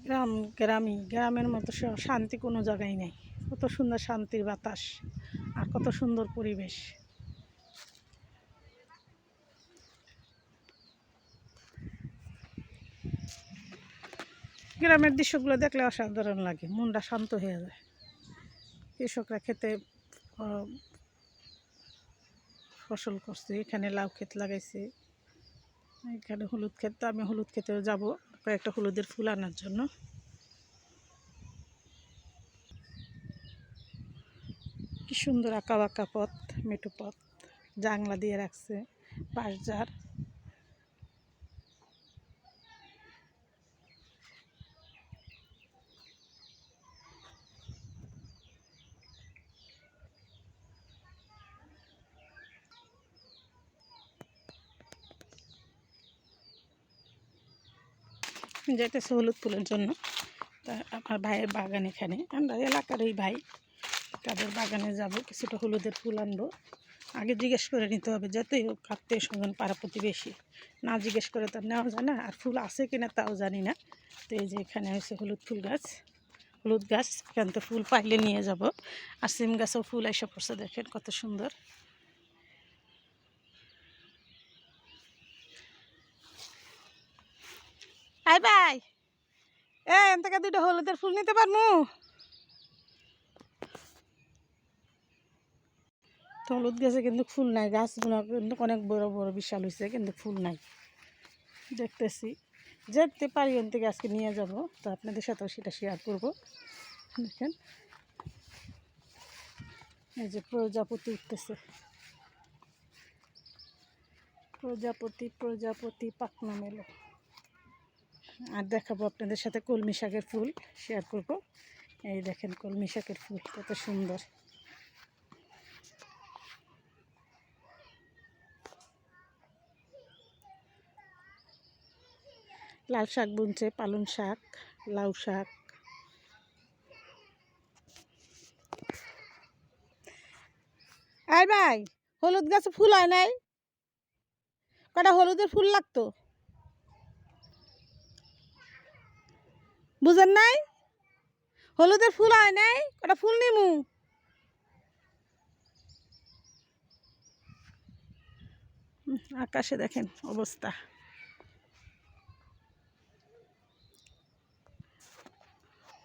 গ্রামের মতো শান্তি কোনো জায়গায় নেই। কত সুন্দর শান্তির বাতাস আর কত সুন্দর পরিবেশ। গ্রামের দৃশ্যগুলো দেখলে অসাধারণ লাগে, মনটা শান্ত হয়ে যায়। কৃষকরা খেতে ফসল করছে, এখানে লাউ ক্ষেত লাগাইছে, এখানে হলুদ ক্ষেত। তো আমি হলুদ ক্ষেতেও যাব কয়েকটা হলুদের ফুল আনার জন্য। কি সুন্দর আঁকা বাঁকা পথ, মেঠো পথ, জাংলা দিয়ে রাখছে, বাঁশঝাড়। যেতেছে হলুদ ফুলের জন্য। তা আমার ভাইয়ের বাগান এখানে, আমরা এলাকারই ভাই, তাদের বাগানে যাব, কিছুটা হলুদের ফুল আনবো। আগে জিজ্ঞেস করে নিতে হবে, যতই হোক আত্মীয় স্বজন পাড়া প্রতিবেশী, না জিজ্ঞেস করে তার নেওয়া যায় না। আর ফুল আছে কিনা তাও জানি না। তো এই যে এখানে হয়েছে হলুদ ফুল গাছ, হলুদ গাছ, এখান থেকে ফুল পাইলে নিয়ে যাব। আর সিম গাছেও ফুল এসে পড়ছে, দেখেন কত সুন্দর। আই ভাই, এখান থেকে দুটো হলুদের ফুল নিতে পারবো? তো হলুদ গাছে কিন্তু ফুল নাই, গাছগুলো কিন্তু অনেক বড় বড় বিশাল হয়েছে, কিন্তু ফুল নাই। দেখতেছি যেতে পারি ওখান থেকে আজকে নিয়ে যাব, তো আপনাদের সাথেও সেটা শেয়ার করব। দেখেন এই যে প্রজাপতি উঠতেছে, প্রজাপতি প্রজাপতি পাখনা মেলো। আর দেখাবো আপনাদের সাথে কলমি শাকের ফুল শেয়ার করব। এই দেখেন কলমি শাকের ফুল কত সুন্দর। লাল শাক বুনছে, পালং শাক, লাউ শাক। আই ভাই, হলুদ গাছে ফুল হয় নাই, কটা হলুদের ফুল লাগতো, বুঝেন নাই? হলুদের ফুল হয় নাই, কটা ফুল নিমু। আকাশে দেখেন অবস্থা,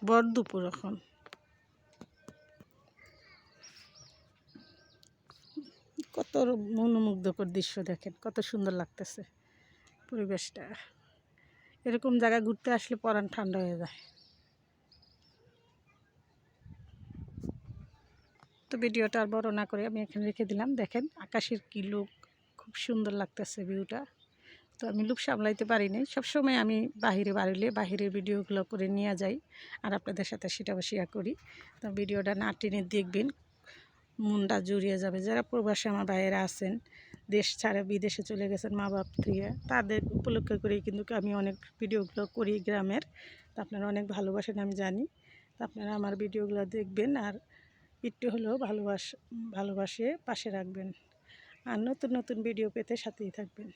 বড় দুপুর এখন। কত মনোমুগ্ধকর দৃশ্য দেখেন, কত সুন্দর লাগতেছে পরিবেশটা। এরকম জায়গায় ঘুরতে আসলে পরাণ ঠান্ডা হয়ে যায়। তো ভিডিওটা আর বড় না করে আমি এখানে রেখে দিলাম। দেখেন আকাশের কি লুক, খুব সুন্দর লাগতেছে ভিউটা। তো আমি লুক সামলাইতে পারিনি, সবসময় আমি বাহিরে বাড়িলে বাহিরের ভিডিওগুলো করে নিয়ে যাই আর আপনাদের সাথে সেটাও শেয়ার করি। তো ভিডিওটা না টেনে দেখবেন, মনটা জুড়িয়ে যাবে। যারা প্রবাসে আমার ভাইয়েরা আছেন, দেশ ছাড়া বিদেশে চলে গেছেন মা বাপ থেকে, তাদের উপলক্ষ করেই কিন্তু আমি অনেক ভিডিওগুলো করি গ্রামের। তো আপনারা অনেক ভালোবাসেন আমি জানি। তো আপনারা আমার ভিডিওগুলো দেখবেন আর একটু হলেও ভালোবাসে পাশে রাখবেন। আর নতুন নতুন ভিডিও পেতে সাথেই থাকবেন।